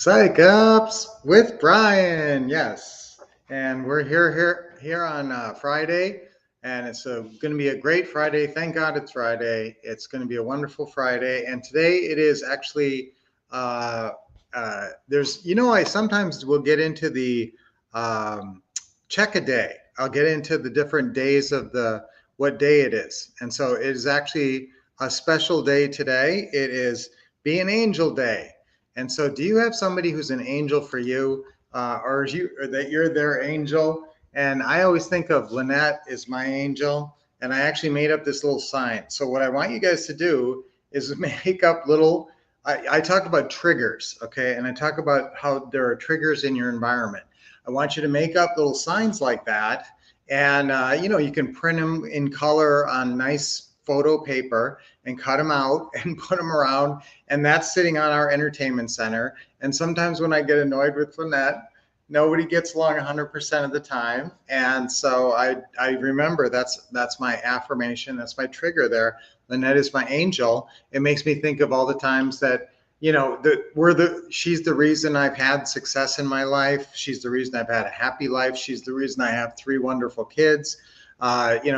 Psych Ups with Brian. Yes, and we're here on Friday, and it's going to be a great Friday. Thank God it's Friday. It's going to be a wonderful Friday, and today it is actually uh, there's I sometimes will get into the um, check a day. I'll get into the different days of the what day it is, and so it is actually a special day today. It is Be an Angel Day. And so, do you have somebody who's an angel for you, or that you're their angel? And I always think of Lynette as my angel, and I actually made up this little sign. So, what I want you guys to do is make up little. I talk about triggers, okay, and I talk about how there are triggers in your environment. I want you to make up little signs like that, and you can print them in color on nice photo paper and cut them out and put them around, and that's sitting on our entertainment center. And sometimes when I get annoyed with Lynette, nobody gets along 100% of the time, and so I remember that's my affirmation, that's my trigger there. Lynette is my angel. It makes me think of all the times that she's the reason I've had success in my life. She's the reason I've had a happy life. She's the reason I have three wonderful kids.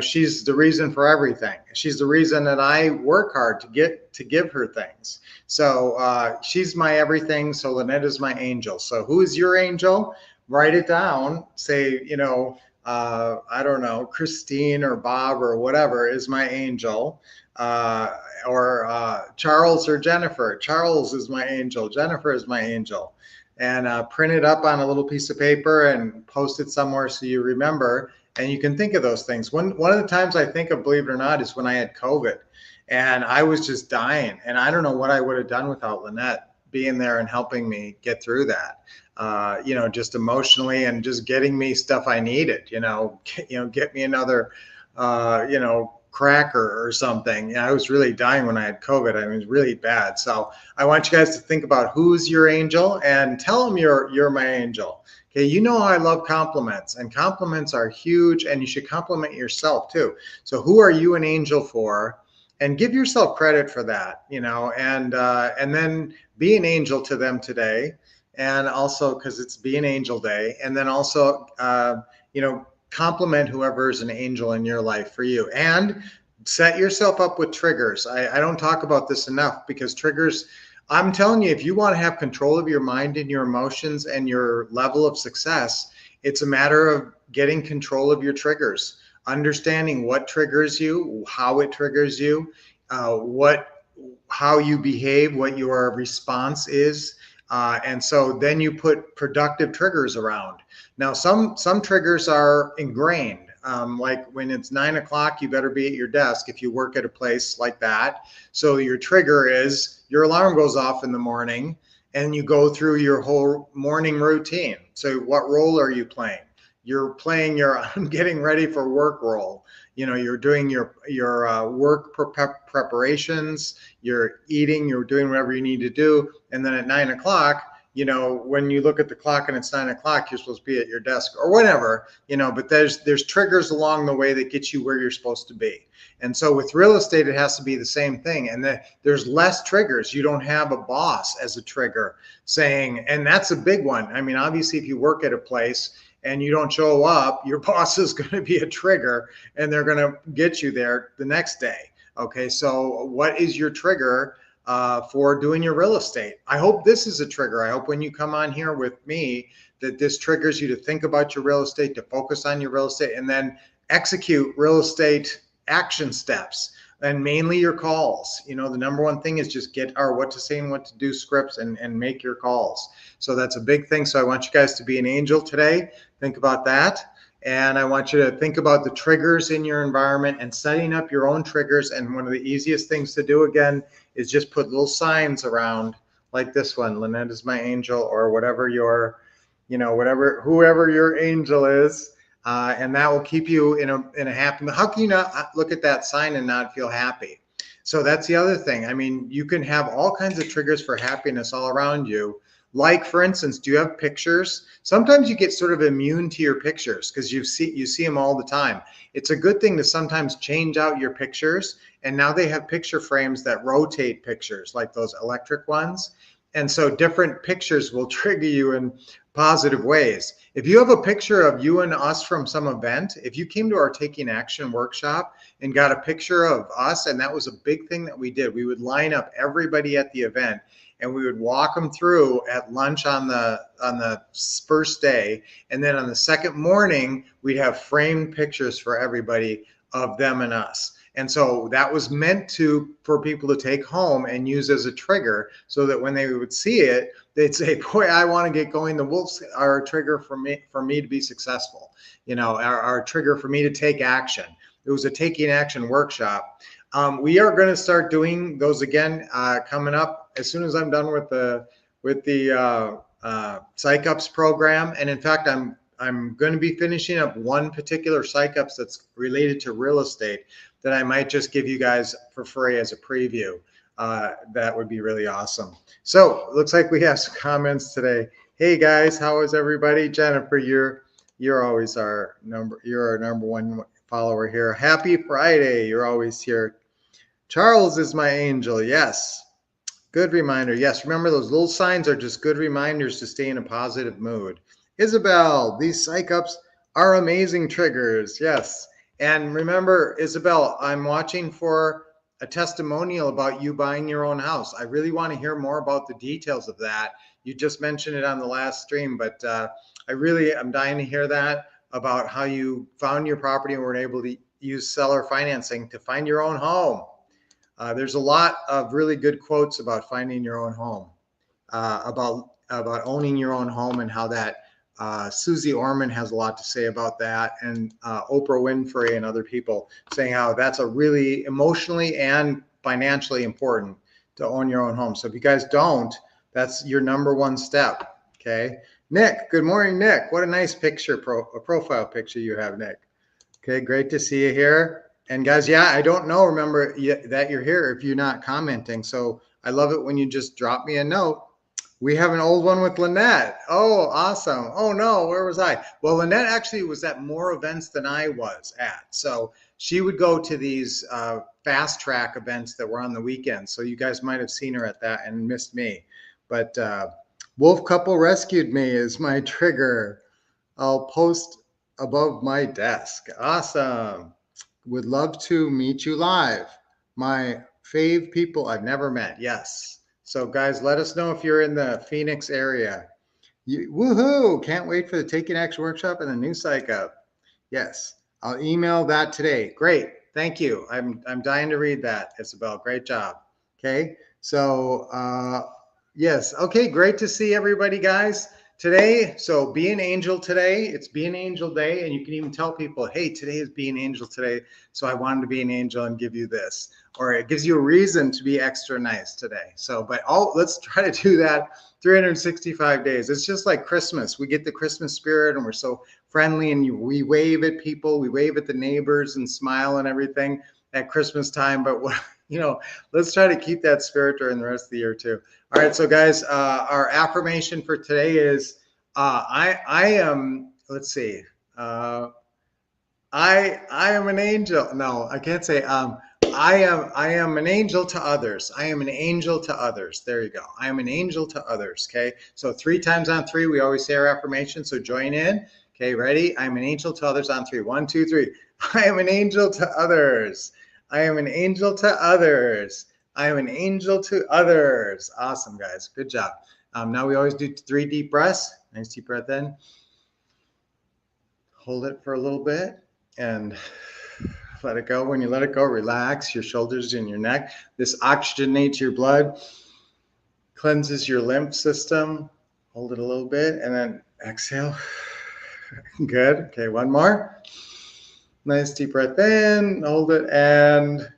She's the reason for everything. She's the reason that I work hard to give her things. So she's my everything. So Lynette is my angel. So who is your angel? Write it down. Say, I don't know, Christine or Bob or whatever is my angel. Or Charles or Jennifer. Charles is my angel. Jennifer is my angel. And print it up on a little piece of paper and post it somewhere so you remember, and you can think of those things. One of the times I think of, believe it or not, is when I had COVID and I was just dying, and I don't know what I would have done without Lynette being there and helping me get through that. Just emotionally and just getting me stuff I needed. Get me another, cracker or something. I was really dying when I had COVID. I mean, it was really bad. So I want you guys to think about who's your angel and tell them you're my angel. Okay, I love compliments, and compliments are huge, and you should compliment yourself too. So who are you an angel for? And give yourself credit for that, and then be an angel to them today, and also because it's Be an Angel Day, and then also, compliment whoever is an angel in your life for you, and set yourself up with triggers. I don't talk about this enough because triggers, I'm telling you, if you want to have control of your mind and your emotions and your level of success, it's a matter of getting control of your triggers, understanding what triggers you, how it triggers you, how you behave, what your response is. And so then you put productive triggers around. Now, some triggers are ingrained. Like when it's 9 o'clock, you better be at your desk if you work at a place like that. So your trigger is your alarm goes off in the morning and you go through your whole morning routine. So what role are you playing? You're playing your I'm getting ready for work role. You're doing your work preparations, you're eating, you're doing whatever you need to do. And then at 9 o'clock, when you look at the clock and it's 9 o'clock, you're supposed to be at your desk or whatever, but there's triggers along the way that get you where you're supposed to be. And so with real estate, it has to be the same thing. And there's less triggers. You don't have a boss as a trigger saying, and that's a big one. I mean, obviously, if you work at a place and you don't show up, your boss is going to be a trigger and they're going to get you there the next day. Okay, so what is your trigger for doing your real estate? I hope this is a trigger. I hope when you come on here with me that this triggers you to think about your real estate, to focus on your real estate, and then execute real estate action steps, and mainly your calls. The number one thing is just get our what to say and what to do scripts and make your calls. So that's a big thing. So I want you guys to be an angel today. Think about that. And I want you to think about the triggers in your environment and setting up your own triggers. And one of the easiest things to do, again, is just put little signs around like this one, Lynette is my angel, or whatever whoever your angel is. And that will keep you in a happy. How can you not look at that sign and not feel happy? So that's the other thing. I mean, you can have all kinds of triggers for happiness all around you. Like, for instance, do you have pictures? Sometimes you get sort of immune to your pictures because you see them all the time. It's a good thing to sometimes change out your pictures. And now they have picture frames that rotate pictures, like those electric ones. And so different pictures will trigger you in positive ways. If you have a picture of you and us from some event, if you came to our Taking Action workshop and got a picture of us, and that was a big thing that we did, we would line up everybody at the event and we would walk them through at lunch on the first day, and then on the second morning we'd have framed pictures for everybody of them and us. And so that was meant for people to take home and use as a trigger, so that when they would see it, they'd say, boy, I want to get going. The wolves are a trigger for me to be successful, our trigger for me to take action. It was a Taking Action workshop. We are going to start doing those again coming up as soon as I'm done with the Psych Ups program. And in fact, I'm going to be finishing up one particular Psych Ups that's related to real estate that I might just give you guys for free as a preview. That would be really awesome. So it looks like we have some comments today. Hey guys, how is everybody? Jennifer, you're always our number one follower here. Happy Friday. You're always here. Charles is my angel. Yes. Good reminder. Yes. Remember, those little signs are just good reminders to stay in a positive mood. Isabel, these Psych Ups are amazing triggers. Yes. And remember, Isabel, I'm watching for a testimonial about you buying your own house. I really want to hear more about the details of that. You just mentioned it on the last stream, but I'm dying to hear that, about how you found your property and were able to use seller financing to find your own home. There's a lot of really good quotes about finding your own home, about owning your own home, and how that Susie Orman has a lot to say about that, and Oprah Winfrey and other people saying how that's a really emotionally and financially important to own your own home. So if you guys don't, that's your number one step. Okay. Nick, good morning, Nick. What a nice picture, profile picture you have, Nick. Okay, great to see you here. And guys, yeah, I don't know, remember that you're here if you're not commenting. So I love it when you just drop me a note. We have an old one with Lynette. Oh, awesome. Oh no, where was I? Well, Lynette actually was at more events than I was at. So she would go to these fast track events that were on the weekends. So you guys might have seen her at that and missed me. But Wolf Couple Rescued Me is my trigger. I'll post above my desk. Awesome. Would love to meet you live. My fave people I've never met. Yes. So guys, let us know if you're in the Phoenix area. Woohoo! Can't wait for the Taking Action workshop and the new Psych Up. Yes, I'll email that today. Great, thank you. I'm dying to read that, Isabel. Great job. Okay, so yes, okay, great to see everybody, guys. Today, so be an angel today. It's Be an Angel Day, and you can even tell people, hey, today is Be an Angel today, so I wanted to be an angel and give you this. Or it gives you a reason to be extra nice today. So, but let's try to do that 365 days. It's just like Christmas. We get the Christmas spirit and we're so friendly, and we wave at people, we wave at the neighbors and smile and everything at Christmas time. But let's try to keep that spirit during the rest of the year too. All right, so guys, our affirmation for today is I am, let's see, I am an angel. No, I can't say I am an angel to others. I am an angel to others. There you go. I am an angel to others. Okay. So 3 times on 3, we always say our affirmation. So join in. Okay. Ready? I am an angel to others on 3. 1, 2, 3. I am an angel to others. I am an angel to others. I am an angel to others. Awesome, guys. Good job. Now we always do 3 deep breaths. Nice deep breath in. Hold it for a little bit and let it go. When you let it go, relax your shoulders and your neck. This oxygenates your blood, cleanses your lymph system. Hold it a little bit and then exhale. Good. Okay, one more. Nice deep breath in, hold it, and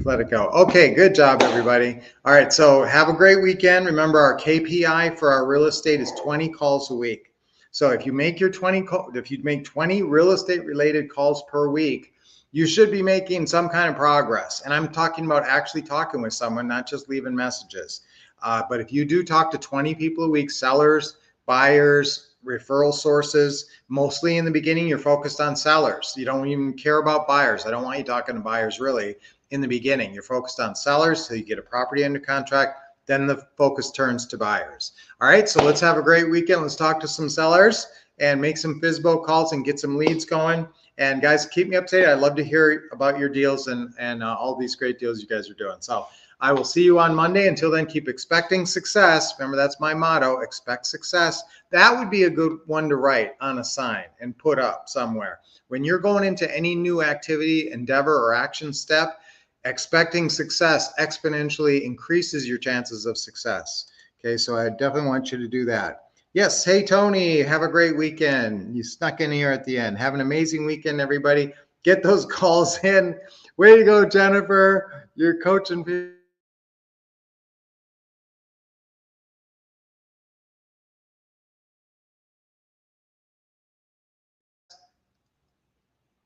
let it go. Okay, good job, everybody. All right, so have a great weekend. Remember, our KPI for our real estate is 20 calls a week. So if you make 20 real estate related calls per week, you should be making some kind of progress. And I'm talking about actually talking with someone, not just leaving messages. But if you do talk to 20 people a week, sellers, buyers, referral sources, mostly in the beginning, you're focused on sellers. You don't even care about buyers. I don't want you talking to buyers really in the beginning. You're focused on sellers till you get a property under contract. then the focus turns to buyers. All right, so let's have a great weekend. Let's talk to some sellers and make some FSBO calls and get some leads going. And guys, keep me updated. I'd love to hear about your deals and all these great deals you guys are doing. So I will see you on Monday. Until then, keep expecting success. Remember, that's my motto, expect success. That would be a good one to write on a sign and put up somewhere. When you're going into any new activity, endeavor, or action step, expecting success exponentially increases your chances of success. Okay, so I definitely want you to do that. Yes, hey Tony, have a great weekend. You snuck in here at the end. Have an amazing weekend, everybody. Get those calls in. Way to go, Jennifer. You're coaching people.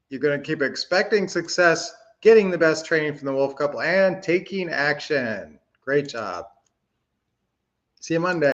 You're going to keep expecting success, getting the best training from the Wolf Couple, and taking action. Great job. See you Monday.